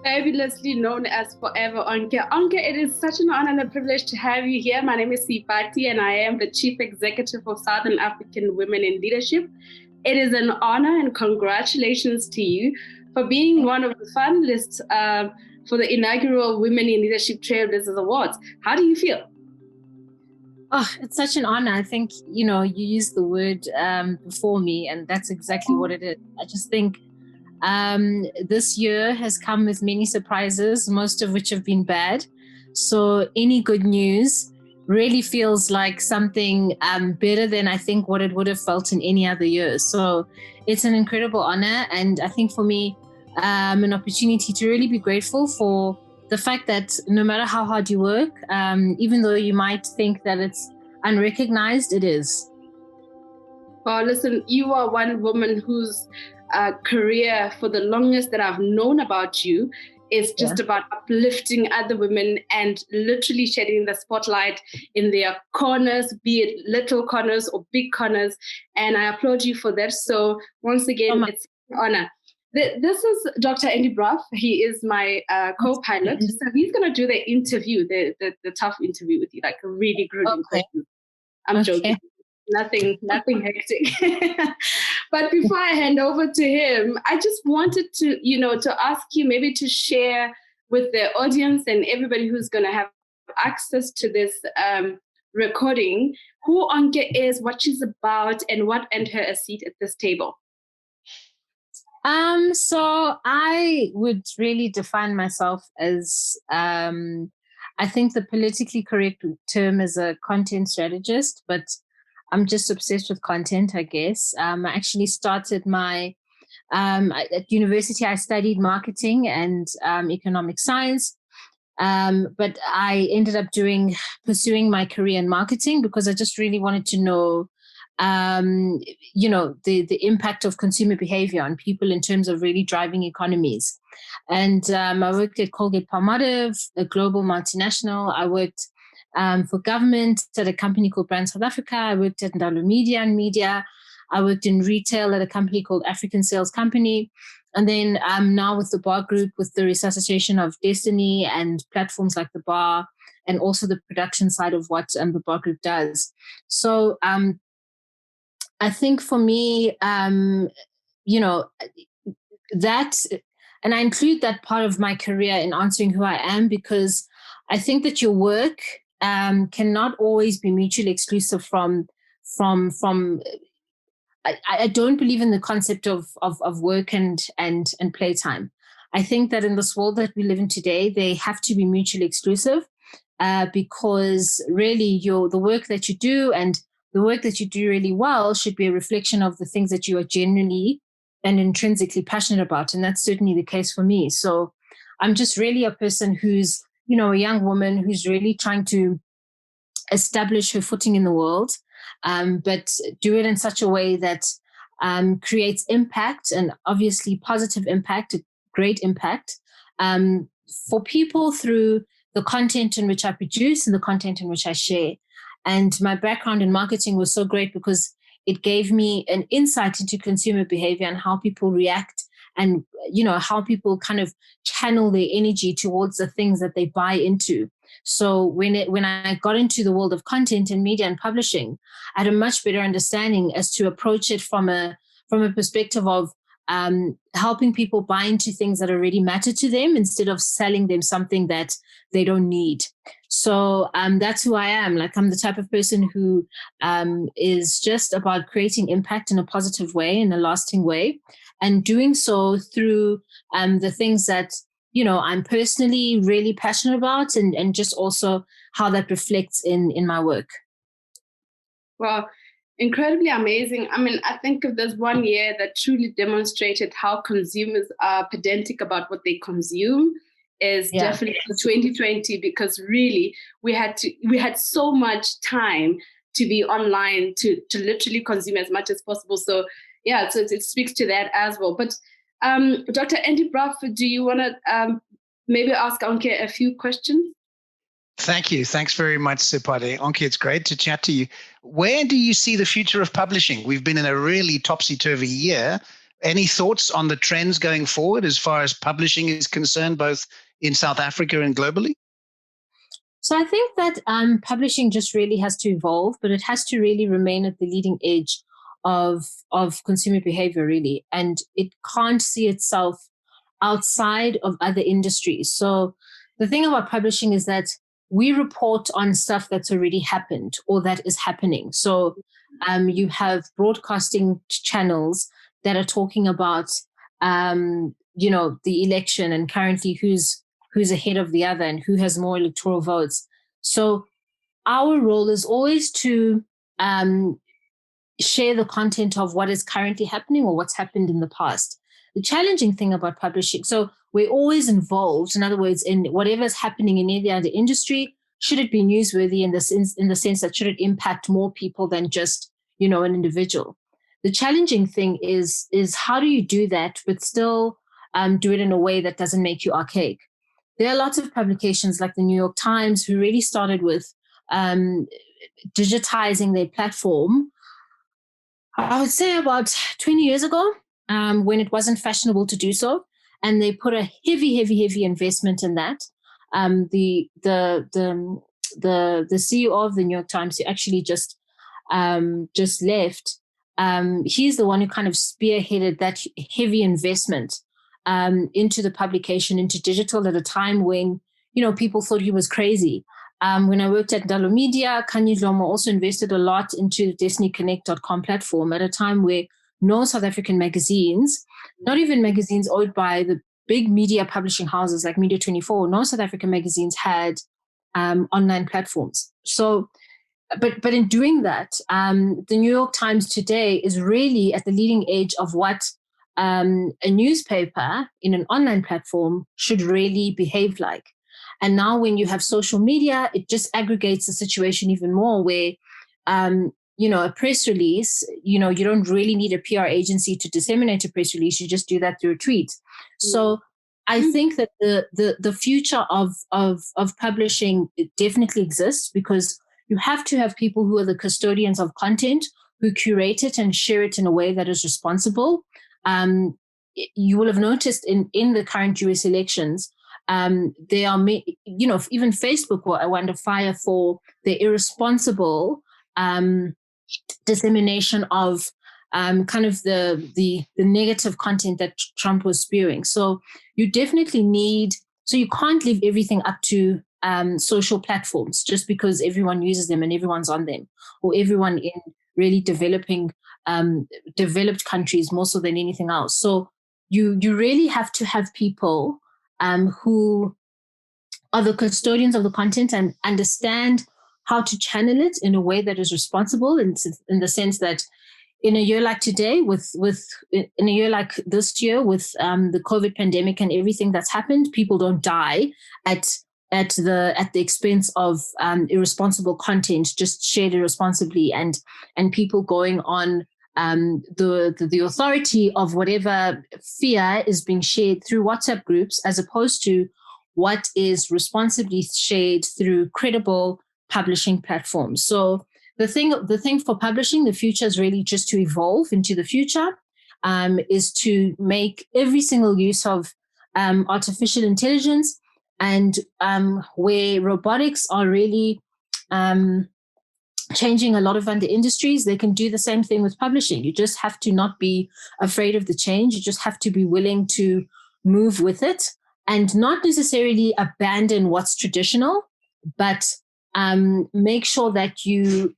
fabulously known as Forever Onke. Onke, it is such an honor and a privilege to have you here. My name is Seipati, and I am the Chief Executive of Southern African Women in Leadership. It is an honor, and congratulations to you for being one of the finalists for the inaugural Women in Leadership Trailblazers Awards. How do you feel? Oh, it's such an honor. I think, you used the word before me, and that's exactly what it is. I just think this year has come with many surprises, most of which have been bad. So any good news really feels like something better than I think what it would have felt in any other year. So it's an incredible honor. And I think for me, an opportunity to really be grateful for the fact that no matter how hard you work, even though you might think that it's unrecognized, it is. Well, listen, you are one woman whose career for the longest that I've known about you is just about uplifting other women and literally shedding the spotlight in their corners, be it little corners or big corners. And I applaud you for that. So once again, it's an honor. This is Dr. Andy Brough. He is my co-pilot. So he's going to do the interview, the tough interview with you, like a really grueling question. I'm joking. Nothing hectic. But before I hand over to him, I just wanted to, to ask you maybe to share with the audience and everybody who's going to have access to this recording, who Onke is, what she's about, and what earned her a seat at this table. So I would really define myself as, I think the politically correct term is a content strategist, but I'm just obsessed with content, I guess. I actually started at university, I studied marketing and economic science. But I ended up pursuing my career in marketing because I just really wanted to know the impact of consumer behavior on people in terms of really driving economies. And I worked at Colgate-Palmolive, a global multinational. I worked for government at a company called Brand South Africa. I worked at Ndalo Media and Media. I worked in retail at a company called African Sales Company. And then now with the Bar Group, with the resuscitation of Destiny and platforms like the Bar, and also the production side of what the Bar Group does. So I think for me, that, and I include that part of my career in answering who I am, because I think that your work cannot always be mutually exclusive from I don't believe in the concept of work and playtime. I think that in this world that we live in today, they have to be mutually exclusive because really the work that you do and the work that you do really well should be a reflection of the things that you are genuinely and intrinsically passionate about. And that's certainly the case for me. So I'm just really a person who's, a young woman who's really trying to establish her footing in the world, but do it in such a way that creates impact, and obviously positive impact, great impact for people through the content in which I produce and the content in which I share. And my background in marketing was so great because it gave me an insight into consumer behavior and how people react and, how people kind of channel their energy towards the things that they buy into. So when I got into the world of content and media and publishing, I had a much better understanding as to approach it from a perspective of helping people buy into things that already matter to them instead of selling them something that they don't need. So that's who I am. Like, I'm the type of person who is just about creating impact in a positive way, in a lasting way, and doing so through the things that, I'm personally really passionate about, and just also how that reflects in my work. Well, incredibly amazing. I mean, I think if there's one year that truly demonstrated how consumers are pedantic about what they consume, is definitely 2020, because really we had so much time to be online to literally consume as much as possible. So so it speaks to that as well. But Dr. Andy Brough, do you want to maybe ask Onke a few questions? Thank you. Thanks very much, Seipati. Onke, it's great to chat to you. Where do you see the future of publishing? We've been in a really topsy-turvy year. Any thoughts on the trends going forward as far as publishing is concerned, both in South Africa and globally? So I think that publishing just really has to evolve, but it has to really remain at the leading edge of consumer behavior, really. And it can't see itself outside of other industries. So the thing about publishing is that we report on stuff that's already happened or that is happening. So you have broadcasting channels that are talking about, the election and currently who's ahead of the other and who has more electoral votes. So our role is always to share the content of what is currently happening or what's happened in the past. The challenging thing about publishing, so we're always involved, in other words, in whatever's happening in any other industry. Should it be newsworthy in the sense that should it impact more people than just, an individual? The challenging thing is how do you do that, but still do it in a way that doesn't make you archaic? There are lots of publications like the New York Times who really started with digitizing their platform, I would say about 20 years ago, when it wasn't fashionable to do so. And they put a heavy investment in that. The CEO of the New York Times, who actually just left, he's the one who kind of spearheaded that heavy investment into the publication, into digital, at a time when, people thought he was crazy. When I worked at Dalo Media, Kanye Dlomo also invested a lot into the DestinyConnect.com platform at a time where no South African magazines, not even magazines owned by the big media publishing houses like Media 24, no South African magazines had online platforms. So, but in doing that, the New York Times today is really at the leading edge of what a newspaper in an online platform should really behave like. And now when you have social media, it just aggregates the situation even more where, a press release, you don't really need a PR agency to disseminate a press release. You just do that through a tweet. So I think that the future of publishing, it definitely exists, because you have to have people who are the custodians of content, who curate it and share it in a way that is responsible. You will have noticed in the current US elections, they are, even Facebook were under fire for the irresponsible dissemination of kind of the negative content that Trump was spewing. So you definitely you can't leave everything up to social platforms just because everyone uses them and everyone's on them, or everyone in really developed countries more so than anything else. So you really have to have people who are the custodians of the content and understand how to channel it in a way that is responsible, in the sense that in a year like today, in a year like this year with the COVID pandemic and everything that's happened, people don't die at the expense of irresponsible content just shared irresponsibly, and people going on the authority of whatever fear is being shared through WhatsApp groups, as opposed to what is responsibly shared through credible publishing platforms. So the thing for publishing, the future is really just to evolve into the future, is to make every single use of artificial intelligence, and where robotics are really changing a lot of other industries, they can do the same thing with publishing. You just have to not be afraid of the change. You just have to be willing to move with it and not necessarily abandon what's traditional, but make sure that you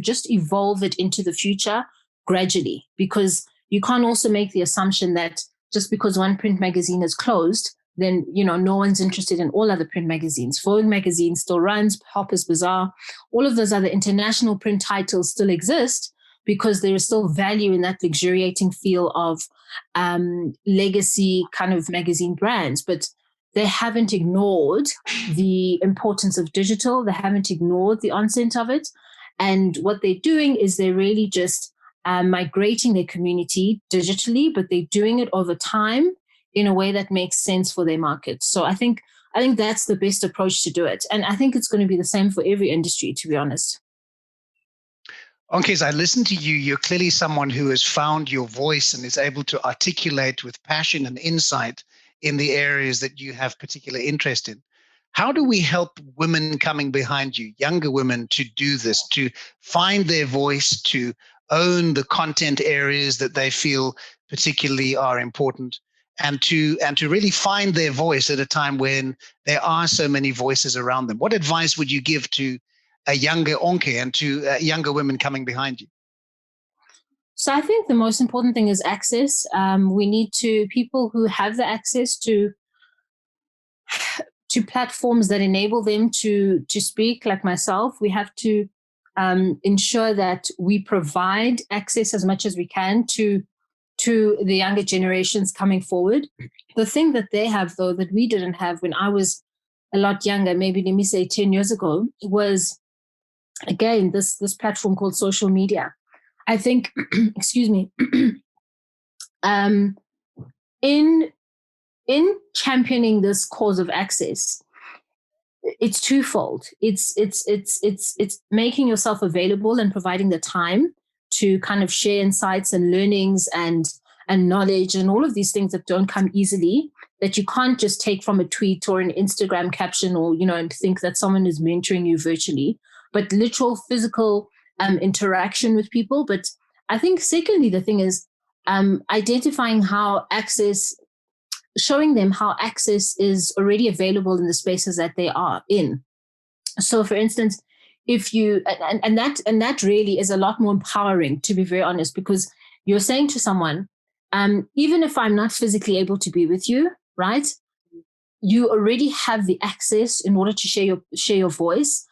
just evolve it into the future gradually, because you can't also make the assumption that just because one print magazine is closed, then no one's interested in all other print magazines. Vogue magazine still runs, Harper's Bazaar, all of those other international print titles still exist, because there is still value in that luxuriating feel of legacy kind of magazine brands. But they haven't ignored the importance of digital. They haven't ignored the onset of it. And what they're doing is they're really just migrating their community digitally, but they're doing it over time in a way that makes sense for their market. So I think that's the best approach to do it. And I think it's going to be the same for every industry, to be honest. Onke, as I listen to you, you're clearly someone who has found your voice and is able to articulate with passion and insight in the areas that you have particular interest in. How do we help women coming behind you, younger women, to do this, to find their voice, to own the content areas that they feel particularly are important, and to really find their voice at a time when there are so many voices around them? What advice would you give to a younger Onke and to younger women coming behind you? So I think the most important thing is access. We need people who have the access to platforms that enable them to speak, like myself. We have to ensure that we provide access as much as we can to the younger generations coming forward. The thing that they have, though, that we didn't have when I was a lot younger, maybe let me say 10 years ago, was, again, this platform called social media. I think, excuse me, in championing this cause of access, it's twofold. It's making yourself available and providing the time to kind of share insights and learnings and knowledge and all of these things that don't come easily, that you can't just take from a tweet or an Instagram caption, or, and think that someone is mentoring you virtually, but literal physical interaction with people. But I think secondly, the thing is identifying how access, showing them how access is already available in the spaces that they are in. So for instance, if you, and that really is a lot more empowering, to be very honest, because you're saying to someone, even if I'm not physically able to be with you, right? You already have the access in order to share your voice.